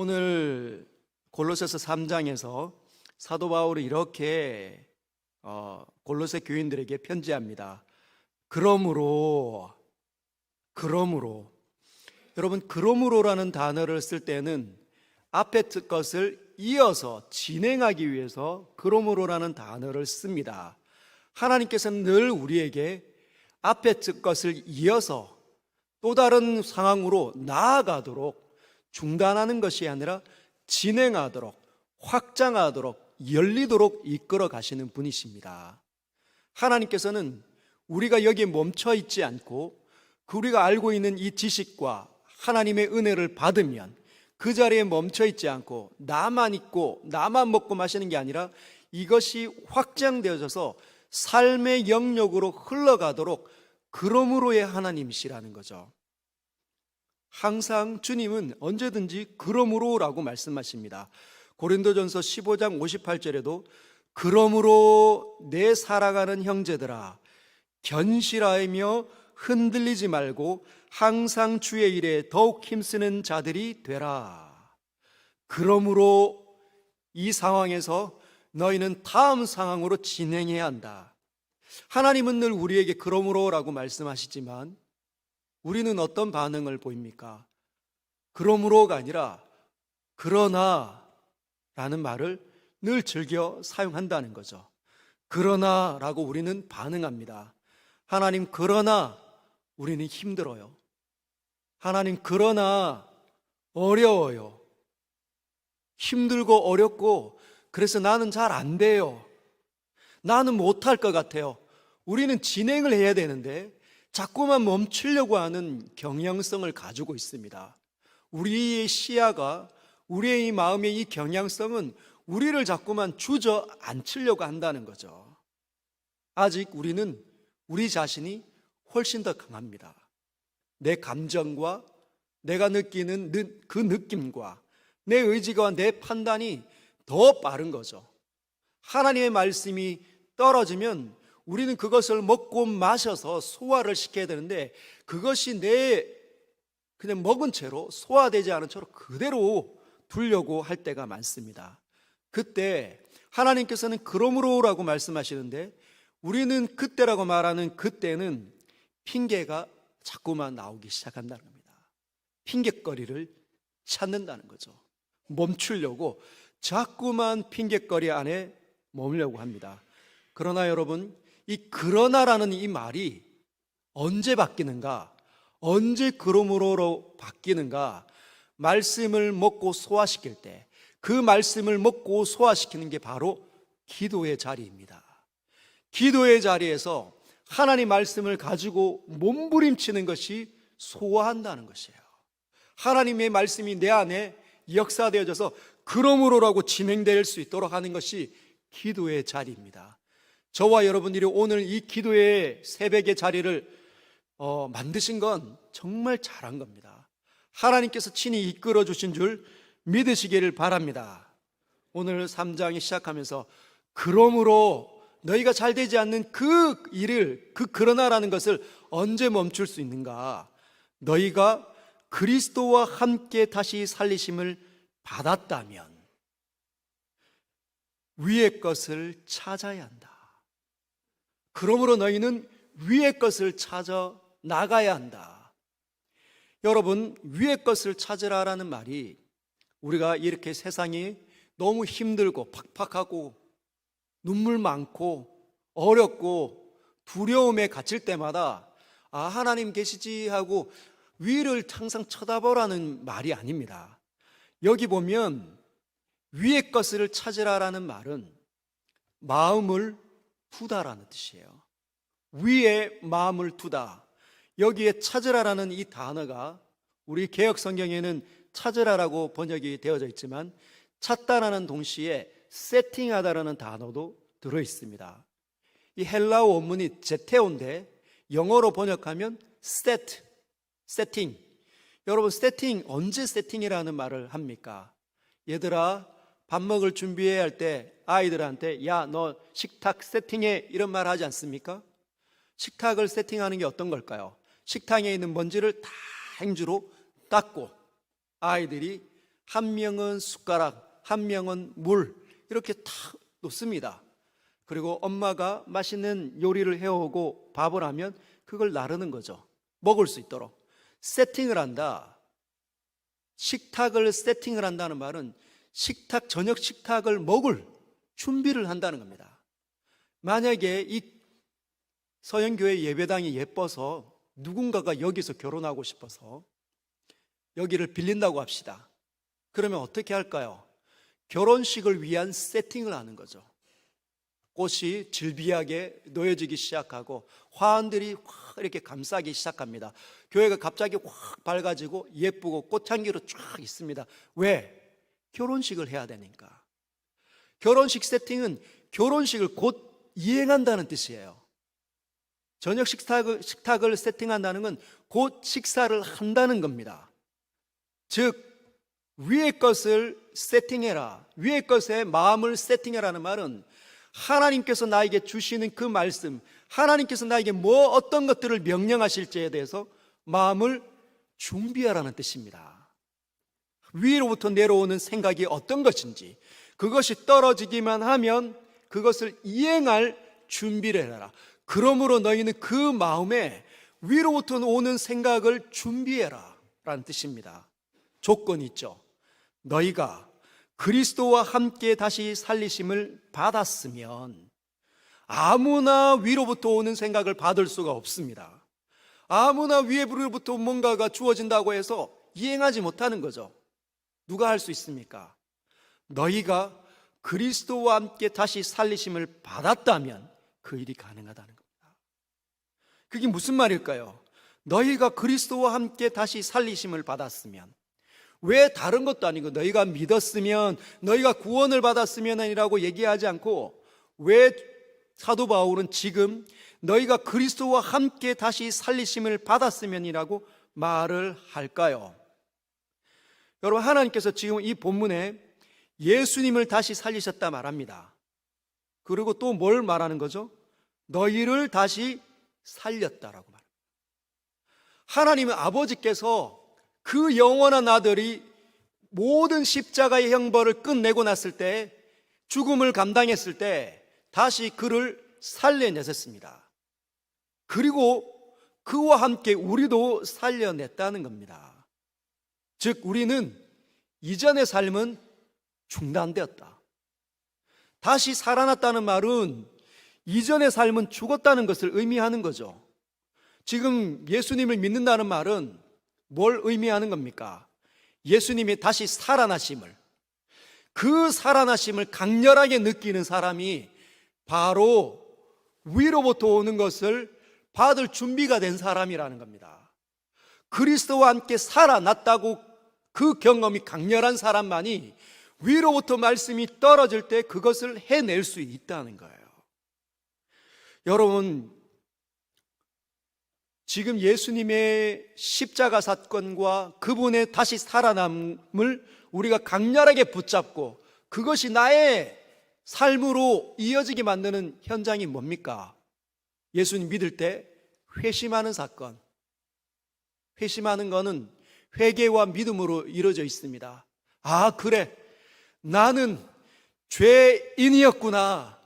오늘 골로새서 3장에서 사도 바울이 이렇게 골로새 교인들에게 편지합니다. 그러므로 여러분, 그러므로라는 단어를 쓸 때는 앞에 것을 이어서 진행하기 위해서 그러므로라는 단어를 씁니다. 하나님께서는 늘 우리에게 앞에 것을 이어서 또 다른 상황으로 나아가도록 중단하는 것이 아니라 진행하도록, 확장하도록, 열리도록 이끌어 가시는 분이십니다. 하나님께서는 우리가 여기에 멈춰 있지 않고 우리가 알고 있는 이 지식과 하나님의 은혜를 받으면 그 자리에 멈춰 있지 않고 나만 있고 나만 먹고 마시는 게 아니라 이것이 확장되어져서 삶의 영역으로 흘러가도록 그러므로의 하나님이시라는 거죠. 항상 주님은 언제든지 그러므로라고 말씀하십니다. 고린도전서 15장 58절에도 그러므로 내 사랑하는 형제들아 견실하며 흔들리지 말고 항상 주의 일에 더욱 힘쓰는 자들이 되라. 그러므로 이 상황에서 너희는 다음 상황으로 진행해야 한다. 하나님은 늘 우리에게 그러므로라고 말씀하시지만 우리는 어떤 반응을 보입니까? 그러므로가 아니라 그러나 라는 말을 늘 즐겨 사용한다는 거죠. 그러나 라고 우리는 반응합니다. 하나님 그러나 우리는 힘들어요. 하나님 그러나 어려워요. 힘들고 어렵고 그래서 나는 잘 안 돼요. 나는 못할 것 같아요. 우리는 진행을 해야 되는데 자꾸만 멈추려고 하는 경향성을 가지고 있습니다. 우리의 시야가, 우리의 이 마음의 이 경향성은 우리를 자꾸만 주저앉히려고 한다는 거죠. 아직 우리는 우리 자신이 훨씬 더 강합니다. 내 감정과 내가 느끼는 그 느낌과 내 의지와 내 판단이 더 빠른 거죠. 하나님의 말씀이 떨어지면 우리는 그것을 먹고 마셔서 소화를 시켜야 되는데 그것이 그냥 먹은 채로 소화되지 않은 채로 그대로 두려고 할 때가 많습니다. 그때 하나님께서는 그러므로라고 말씀하시는데 우리는 그때라고 말하는 그때는 핑계가 자꾸만 나오기 시작한다는 겁니다. 핑계거리를 찾는다는 거죠. 멈추려고 자꾸만 핑계거리 안에 머물려고 합니다. 그러나 여러분, 이 그러나라는 이 말이 언제 바뀌는가? 언제 그러므로로 바뀌는가? 말씀을 먹고 소화시킬 때 그 말씀을 먹고 소화시키는 게 바로 기도의 자리입니다. 기도의 자리에서 하나님 말씀을 가지고 몸부림치는 것이 소화한다는 것이에요. 하나님의 말씀이 내 안에 역사되어져서 그러므로라고 진행될 수 있도록 하는 것이 기도의 자리입니다. 저와 여러분들이 오늘 이 기도의 새벽의 자리를 만드신 건 정말 잘한 겁니다. 하나님께서 친히 이끌어 주신 줄 믿으시기를 바랍니다. 오늘 3장이 시작하면서 그러므로 너희가 잘 되지 않는 그 일을 그러나라는 것을 언제 멈출 수 있는가? 너희가 그리스도와 함께 다시 살리심을 받았다면 위의 것을 찾아야 한다. 그러므로 너희는 위의 것을 찾아 나가야 한다. 여러분, 위의 것을 찾으라라는 말이 우리가 이렇게 세상이 너무 힘들고 팍팍하고 눈물 많고 어렵고 두려움에 갇힐 때마다 하나님 계시지 하고 위를 항상 쳐다보라는 말이 아닙니다. 여기 보면 위의 것을 찾으라라는 말은 마음을 두다라는 뜻이에요. 위에 마음을 두다. 여기에 찾으라라는 이 단어가 우리 개역 성경에는 찾으라라고 번역이 되어져 있지만 찾다라는 동시에 세팅하다라는 단어도 들어 있습니다. 이 헬라어 원문이 제테오인데 영어로 번역하면 세팅. 여러분, 세팅, 언제 세팅이라는 말을 합니까? 얘들아, 밥 먹을 준비해야 할 때 아이들한테 야, 너 식탁 세팅해 이런 말 하지 않습니까? 식탁을 세팅하는 게 어떤 걸까요? 식탁에 있는 먼지를 다 행주로 닦고 아이들이 한 명은 숟가락, 한 명은 물 이렇게 다 놓습니다. 그리고 엄마가 맛있는 요리를 해오고 밥을 하면 그걸 나르는 거죠. 먹을 수 있도록 세팅을 한다. 식탁을 세팅을 한다는 말은 저녁 식탁을 먹을 준비를 한다는 겁니다. 만약에 이 서영교회 예배당이 예뻐서 누군가가 여기서 결혼하고 싶어서 여기를 빌린다고 합시다. 그러면 어떻게 할까요? 결혼식을 위한 세팅을 하는 거죠. 꽃이 질비하게 놓여지기 시작하고 화환들이 확 이렇게 감싸기 시작합니다. 교회가 갑자기 확 밝아지고 예쁘고 꽃향기로 쫙 있습니다. 왜? 결혼식을 해야 되니까. 결혼식 세팅은 결혼식을 곧 이행한다는 뜻이에요. 저녁 식탁을 세팅한다는 건 곧 식사를 한다는 겁니다. 즉 위의 것을 세팅해라, 위의 것에 마음을 세팅해라는 말은 하나님께서 나에게 주시는 그 말씀, 하나님께서 나에게 어떤 것들을 명령하실지에 대해서 마음을 준비하라는 뜻입니다. 위로부터 내려오는 생각이 어떤 것인지, 그것이 떨어지기만 하면 그것을 이행할 준비를 해라. 그러므로 너희는 그 마음에 위로부터 오는 생각을 준비해라 라는 뜻입니다. 조건이 있죠. 너희가 그리스도와 함께 다시 살리심을 받았으면 아무나 위로부터 오는 생각을 받을 수가 없습니다. 아무나 위로부터 뭔가가 주어진다고 해서 이행하지 못하는 거죠. 누가 할 수 있습니까? 너희가 그리스도와 함께 다시 살리심을 받았다면 그 일이 가능하다는 겁니다. 그게 무슨 말일까요? 너희가 그리스도와 함께 다시 살리심을 받았으면, 왜 다른 것도 아니고 너희가 믿었으면, 너희가 구원을 받았으면이라고 얘기하지 않고 왜 사도 바울은 지금 너희가 그리스도와 함께 다시 살리심을 받았으면이라고 말을 할까요? 여러분, 하나님께서 지금 이 본문에 예수님을 다시 살리셨다 말합니다. 그리고 또 뭘 말하는 거죠? 너희를 다시 살렸다라고 말합니다. 하나님은 아버지께서 그 영원한 아들이 모든 십자가의 형벌을 끝내고 났을 때, 죽음을 감당했을 때 다시 그를 살려내셨습니다. 그리고 그와 함께 우리도 살려냈다는 겁니다. 즉 우리는 이전의 삶은 중단되었다. 다시 살아났다는 말은 이전의 삶은 죽었다는 것을 의미하는 거죠. 지금 예수님을 믿는다는 말은 뭘 의미하는 겁니까? 예수님이 다시 살아나심을, 그 살아나심을 강렬하게 느끼는 사람이 바로 위로부터 오는 것을 받을 준비가 된 사람이라는 겁니다. 그리스도와 함께 살아났다고 그 경험이 강렬한 사람만이 위로부터 말씀이 떨어질 때 그것을 해낼 수 있다는 거예요. 여러분, 지금 예수님의 십자가 사건과 그분의 다시 살아남을 우리가 강렬하게 붙잡고 그것이 나의 삶으로 이어지게 만드는 현장이 뭡니까? 예수님 믿을 때 회심하는 사건. 회심하는 것은 회개와 믿음으로 이루어져 있습니다. 아, 그래, 나는 죄인이었구나.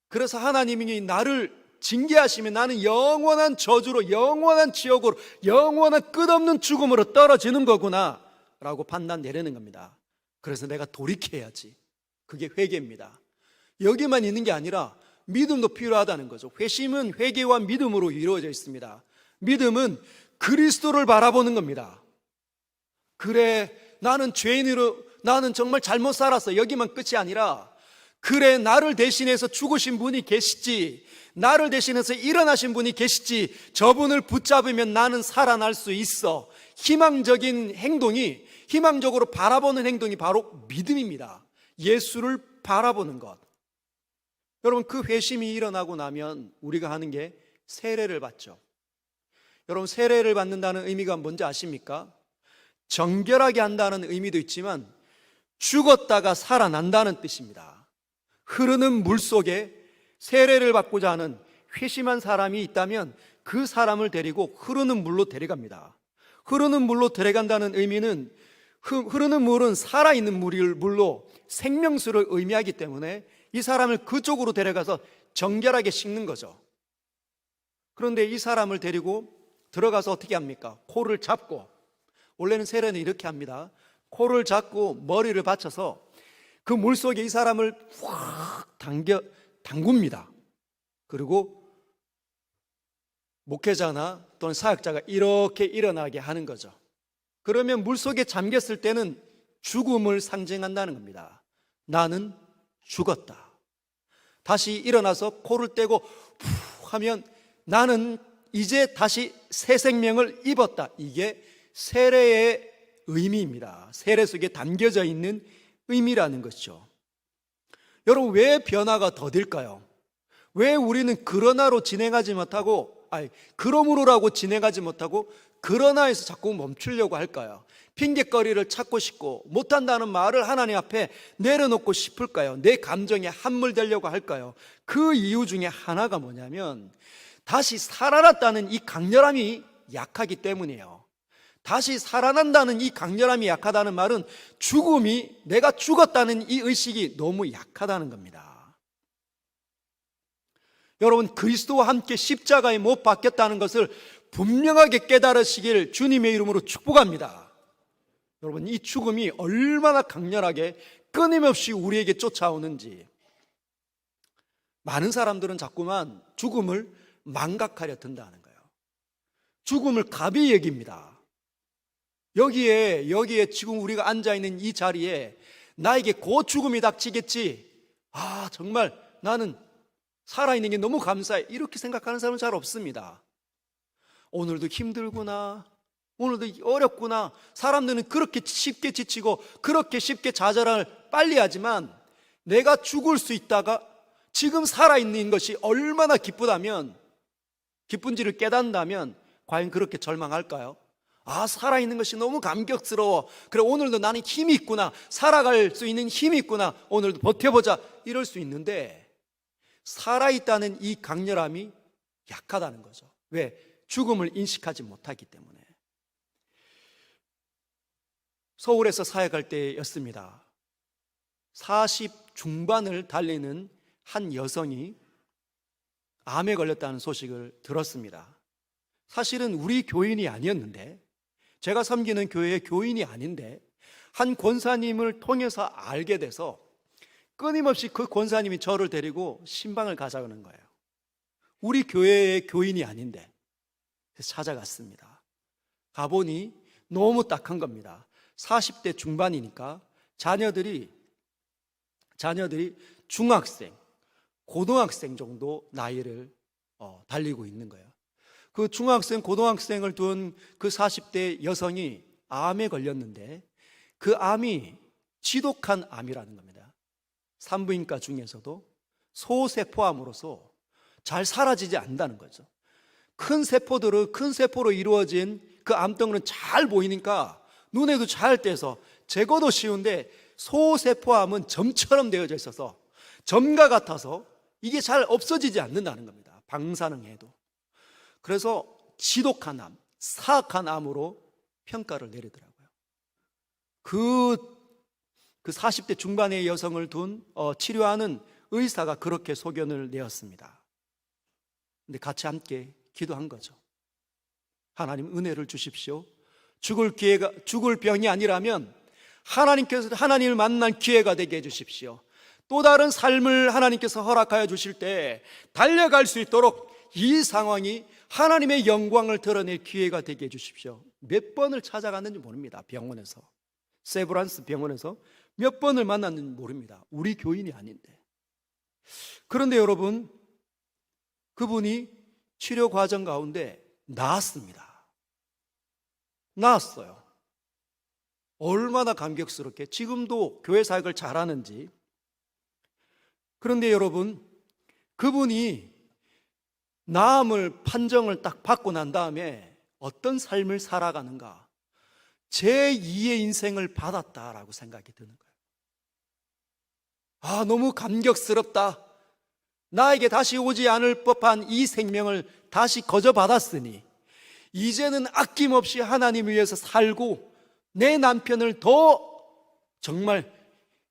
그래서 하나님이 나를 징계하시면 나는 영원한 저주로, 영원한 지옥으로, 영원한 끝없는 죽음으로 떨어지는 거구나 라고 판단 내리는 겁니다. 그래서 내가 돌이켜야지. 그게 회개입니다. 여기만 있는 게 아니라 믿음도 필요하다는 거죠. 회심은 회개와 믿음으로 이루어져 있습니다. 믿음은 그리스도를 바라보는 겁니다. 그래, 나는 죄인으로, 나는 정말 잘못 살았어. 여기만 끝이 아니라, 그래, 나를 대신해서 죽으신 분이 계시지, 나를 대신해서 일어나신 분이 계시지, 저분을 붙잡으면 나는 살아날 수 있어. 희망적인 행동이, 희망적으로 바라보는 행동이 바로 믿음입니다. 예수를 바라보는 것. 여러분, 그 회심이 일어나고 나면 우리가 하는 게 세례를 받죠. 여러분, 세례를 받는다는 의미가 뭔지 아십니까? 정결하게 한다는 의미도 있지만 죽었다가 살아난다는 뜻입니다. 흐르는 물 속에 세례를 받고자 하는 회심한 사람이 있다면 그 사람을 데리고 흐르는 물로 데려갑니다. 흐르는 물로 데려간다는 의미는 흐르는 물은 살아있는 물로 생명수를 의미하기 때문에 이 사람을 그쪽으로 데려가서 정결하게 씻는 거죠. 그런데 이 사람을 데리고 들어가서 어떻게 합니까? 코를 잡고, 원래는 세례는 이렇게 합니다. 코를 잡고 머리를 받쳐서 그 물속에 이 사람을 확 담굽니다. 그리고 목회자나 또는 사역자가 이렇게 일어나게 하는 거죠. 그러면 물속에 잠겼을 때는 죽음을 상징한다는 겁니다. 나는 죽었다. 다시 일어나서 코를 떼고 푸 하면 나는 이제 다시 새 생명을 입었다. 이게 세례의 의미입니다. 세례 속에 담겨져 있는 의미라는 것이죠. 여러분, 왜 변화가 더딜까요? 왜 우리는 그러나로 진행하지 못하고, 그러므로라고 진행하지 못하고 그러나에서 자꾸 멈추려고 할까요? 핑계거리를 찾고 싶고 못한다는 말을 하나님 앞에 내려놓고 싶을까요? 내 감정에 함몰되려고 할까요? 그 이유 중에 하나가 뭐냐면 다시 살아났다는 이 강렬함이 약하기 때문이에요. 다시 살아난다는 이 강렬함이 약하다는 말은 죽음이, 내가 죽었다는 이 의식이 너무 약하다는 겁니다. 여러분, 그리스도와 함께 십자가에 못 박혔다는 것을 분명하게 깨달으시길 주님의 이름으로 축복합니다. 여러분, 이 죽음이 얼마나 강렬하게 끊임없이 우리에게 쫓아오는지. 많은 사람들은 자꾸만 죽음을 망각하려 든다는 거예요. 죽음을 가벼이 여깁니다. 여기에 지금 우리가 앉아있는 이 자리에 나에게 곧 죽음이 닥치겠지, 정말 나는 살아있는 게 너무 감사해, 이렇게 생각하는 사람은 잘 없습니다. 오늘도 힘들구나, 오늘도 어렵구나. 사람들은 그렇게 쉽게 지치고 그렇게 쉽게 좌절을 빨리 하지만 내가 죽을 수 있다가 지금 살아있는 것이 얼마나 기쁜지를 깨닫는다면 과연 그렇게 절망할까요? 살아있는 것이 너무 감격스러워. 그래, 오늘도 나는 힘이 있구나, 살아갈 수 있는 힘이 있구나, 오늘도 버텨보자, 이럴 수 있는데 살아있다는 이 강렬함이 약하다는 거죠. 왜? 죽음을 인식하지 못하기 때문에. 서울에서 사역할 때였습니다. 40 중반을 달리는 한 여성이 암에 걸렸다는 소식을 들었습니다. 사실은 우리 교인이 아니었는데, 제가 섬기는 교회의 교인이 아닌데 한 권사님을 통해서 알게 돼서 끊임없이 그 권사님이 저를 데리고 신방을 가자는 거예요. 우리 교회의 교인이 아닌데. 그래서 찾아갔습니다. 가보니 너무 딱한 겁니다. 40대 중반이니까 자녀들이 중학생, 고등학생 정도 나이를 달리고 있는 거예요. 그 중학생, 고등학생을 둔 그 40대 여성이 암에 걸렸는데 그 암이 지독한 암이라는 겁니다. 산부인과 중에서도 소세포암으로서 잘 사라지지 않는다는 거죠. 큰 세포로 이루어진 그 암덩이는 잘 보이니까 눈에도 잘 떼서 제거도 쉬운데, 소세포암은 점처럼 되어져 있어서 점과 같아서 이게 잘 없어지지 않는다는 겁니다. 방사능해도. 그래서 지독한 암, 사악한 암으로 평가를 내리더라고요. 그 40대 중반의 여성을 둔 치료하는 의사가 그렇게 소견을 내었습니다. 근데 같이 함께 기도한 거죠. 하나님, 은혜를 주십시오. 죽을 병이 아니라면 하나님께서 하나님을 만난 기회가 되게 해주십시오. 또 다른 삶을 하나님께서 허락하여 주실 때 달려갈 수 있도록 이 상황이 하나님의 영광을 드러낼 기회가 되게 해주십시오. 몇 번을 찾아갔는지 모릅니다. 병원에서, 세브란스 병원에서 몇 번을 만났는지 모릅니다. 우리 교인이 아닌데. 그런데 여러분, 그분이 치료 과정 가운데 나았습니다. 나았어요. 얼마나 감격스럽게 지금도 교회 사역을 잘하는지. 그런데 여러분, 그분이 나음을 판정을 딱 받고 난 다음에 어떤 삶을 살아가는가, 제2의 인생을 받았다라고 생각이 드는 거예요. 너무 감격스럽다. 나에게 다시 오지 않을 법한 이 생명을 다시 거저받았으니 이제는 아낌없이 하나님 위해서 살고 내 남편을 더 정말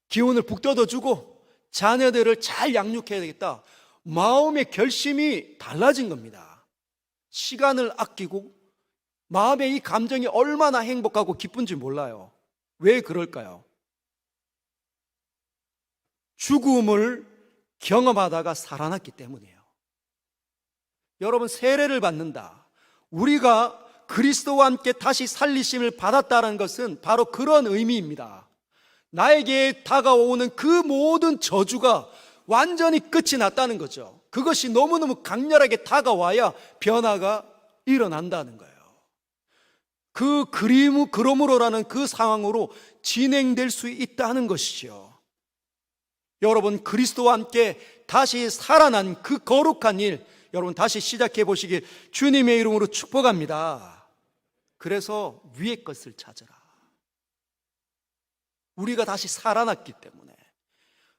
기운을 북돋아주고 자녀들을 잘 양육해야 되겠다. 마음의 결심이 달라진 겁니다. 시간을 아끼고 마음의 이 감정이 얼마나 행복하고 기쁜지 몰라요. 왜 그럴까요? 죽음을 경험하다가 살아났기 때문이에요. 여러분, 세례를 받는다. 우리가 그리스도와 함께 다시 살리심을 받았다는 것은 바로 그런 의미입니다. 나에게 다가오는 그 모든 저주가 완전히 끝이 났다는 거죠. 그것이 너무너무 강렬하게 다가와야 변화가 일어난다는 거예요. 그러므로라는 그 상황으로 진행될 수 있다는 것이죠. 여러분, 그리스도와 함께 다시 살아난 그 거룩한 일, 여러분 다시 시작해 보시길 주님의 이름으로 축복합니다. 그래서 위의 것을 찾으라. 우리가 다시 살아났기 때문에,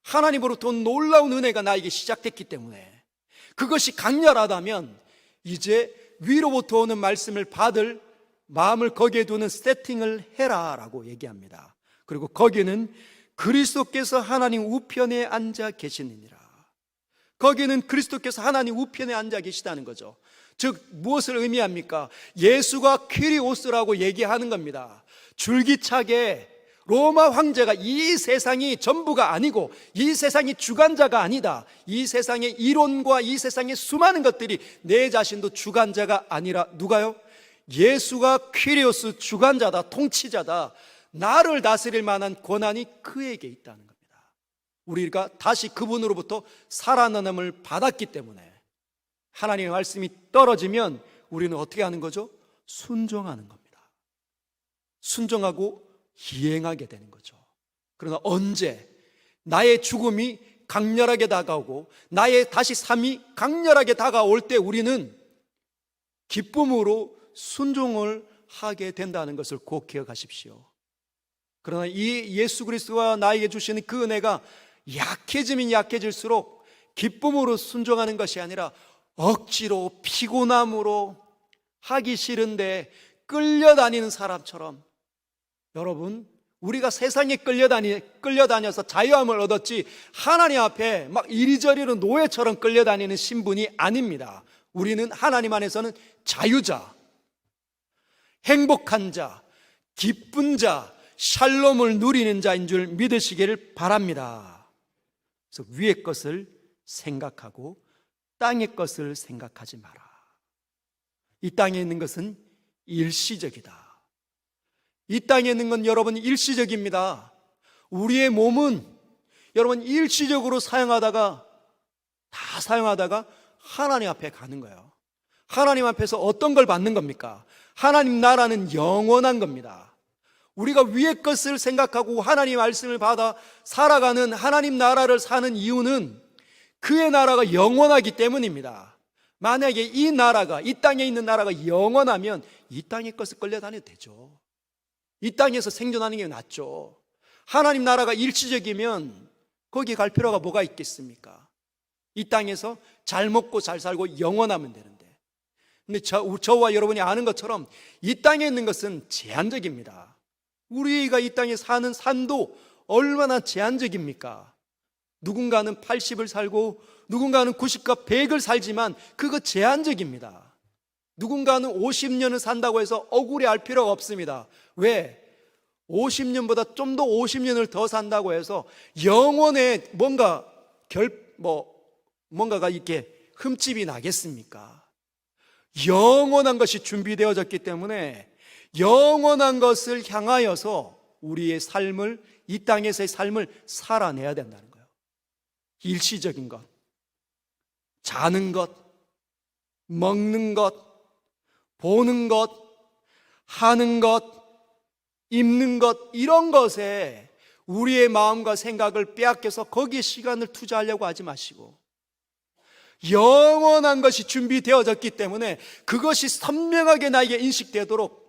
하나님으로부터 놀라운 은혜가 나에게 시작됐기 때문에, 그것이 강렬하다면 이제 위로부터 오는 말씀을 받을 마음을 거기에 두는 세팅을 해라 라고 얘기합니다. 그리고 거기는 그리스도께서 하나님 우편에 앉아 계시느니라. 거기는 그리스도께서 하나님 우편에 앉아 계시다는 거죠. 즉 무엇을 의미합니까? 예수가 퀴리오스라고 얘기하는 겁니다. 줄기차게 로마 황제가 이 세상이 전부가 아니고, 이 세상이 주관자가 아니다. 이 세상의 이론과 이 세상의 수많은 것들이 내 자신도 주관자가 아니라 누가요? 예수가 퀴리오스, 주관자다, 통치자다. 나를 다스릴 만한 권한이 그에게 있다는 겁니다. 우리가 다시 그분으로부터 살아남음을 받았기 때문에 하나님의 말씀이 떨어지면 우리는 어떻게 하는 거죠? 순종하는 겁니다. 순종하고 이행하게 되는 거죠. 그러나 언제 나의 죽음이 강렬하게 다가오고 나의 다시 삶이 강렬하게 다가올 때 우리는 기쁨으로 순종을 하게 된다는 것을 꼭 기억하십시오. 그러나 이 예수 그리스도가 나에게 주시는 그 은혜가 약해지면 약해질수록 기쁨으로 순종하는 것이 아니라 억지로 피곤함으로 하기 싫은데 끌려다니는 사람처럼, 여러분, 우리가 세상에 끌려다녀서 자유함을 얻었지 하나님 앞에 막 이리저리로 노예처럼 끌려다니는 신분이 아닙니다. 우리는 하나님 안에서는 자유자, 행복한 자, 기쁜 자, 샬롬을 누리는 자인 줄 믿으시기를 바랍니다. 그래서 위의 것을 생각하고 땅의 것을 생각하지 마라. 이 땅에 있는 것은 일시적이다. 이 땅에 있는 건 여러분 일시적입니다. 우리의 몸은 여러분 일시적으로 사용하다가 하나님 앞에 가는 거예요. 하나님 앞에서 어떤 걸 받는 겁니까? 하나님 나라는 영원한 겁니다. 우리가 위의 것을 생각하고 하나님 말씀을 받아 살아가는 하나님 나라를 사는 이유는 그의 나라가 영원하기 때문입니다. 만약에 이 땅에 있는 나라가 영원하면 이 땅의 것을 끌려다녀도 되죠. 이 땅에서 생존하는 게 낫죠. 하나님 나라가 일시적이면 거기 갈 필요가 뭐가 있겠습니까? 이 땅에서 잘 먹고 잘 살고 영원하면 되는데, 근데 저와 여러분이 아는 것처럼 이 땅에 있는 것은 제한적입니다. 우리가 이 땅에 사는 삶도 얼마나 제한적입니까? 누군가는 80을 살고 누군가는 90과 100을 살지만 그거 제한적입니다. 누군가는 50년을 산다고 해서 억울해할 필요가 없습니다. 왜? 50년보다 좀 더 50년을 더 산다고 해서 영원에 뭔가가 이렇게 흠집이 나겠습니까? 영원한 것이 준비되어졌기 때문에 영원한 것을 향하여서 우리의 삶을, 이 땅에서의 삶을 살아내야 된다는 거예요. 일시적인 것, 자는 것, 먹는 것, 보는 것, 하는 것, 입는 것, 이런 것에 우리의 마음과 생각을 빼앗겨서 거기에 시간을 투자하려고 하지 마시고, 영원한 것이 준비되어졌기 때문에 그것이 선명하게 나에게 인식되도록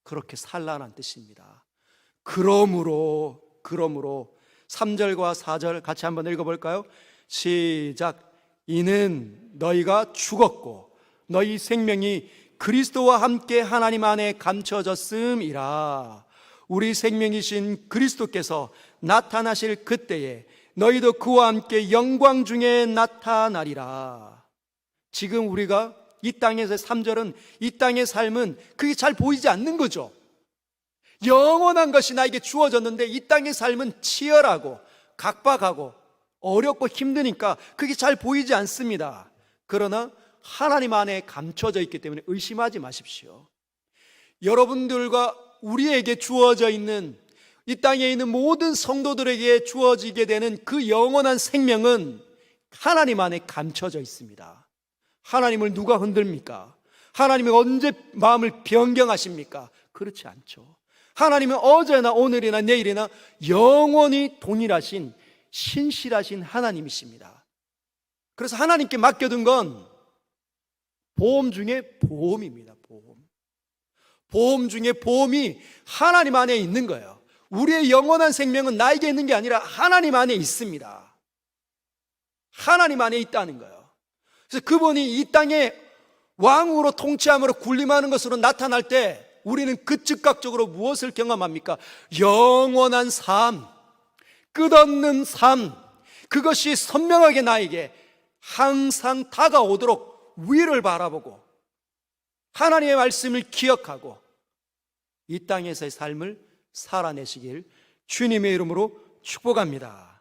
그렇게 살라는 뜻입니다. 그러므로 3절과 4절 같이 한번 읽어볼까요? 시작. 이는 너희가 죽었고 너희 생명이 그리스도와 함께 하나님 안에 감춰졌음이라. 우리 생명이신 그리스도께서 나타나실 그때에 너희도 그와 함께 영광 중에 나타나리라. 지금 우리가 이 땅에서의 3절은, 이 땅의 삶은 그게 잘 보이지 않는 거죠. 영원한 것이 나에게 주어졌는데 이 땅의 삶은 치열하고 각박하고 어렵고 힘드니까 그게 잘 보이지 않습니다. 그러나 하나님 안에 감춰져 있기 때문에 의심하지 마십시오. 여러분들과 우리에게 주어져 있는, 이 땅에 있는 모든 성도들에게 주어지게 되는 그 영원한 생명은 하나님 안에 감춰져 있습니다. 하나님을 누가 흔듭니까? 하나님이 언제 마음을 변경하십니까? 그렇지 않죠. 하나님은 어제나 오늘이나 내일이나 영원히 동일하신 신실하신 하나님이십니다. 그래서 하나님께 맡겨둔 건 보험 중에 보험입니다. 보험 중에 보험이 하나님 안에 있는 거예요. 우리의 영원한 생명은 나에게 있는 게 아니라 하나님 안에 있습니다. 하나님 안에 있다는 거예요. 그래서 그분이 이 땅에 왕으로 통치함으로 군림하는 것으로 나타날 때 우리는 그 즉각적으로 무엇을 경험합니까? 영원한 삶, 끝없는 삶, 그것이 선명하게 나에게 항상 다가오도록 위를 바라보고 하나님의 말씀을 기억하고 이 땅에서의 삶을 살아내시길 주님의 이름으로 축복합니다.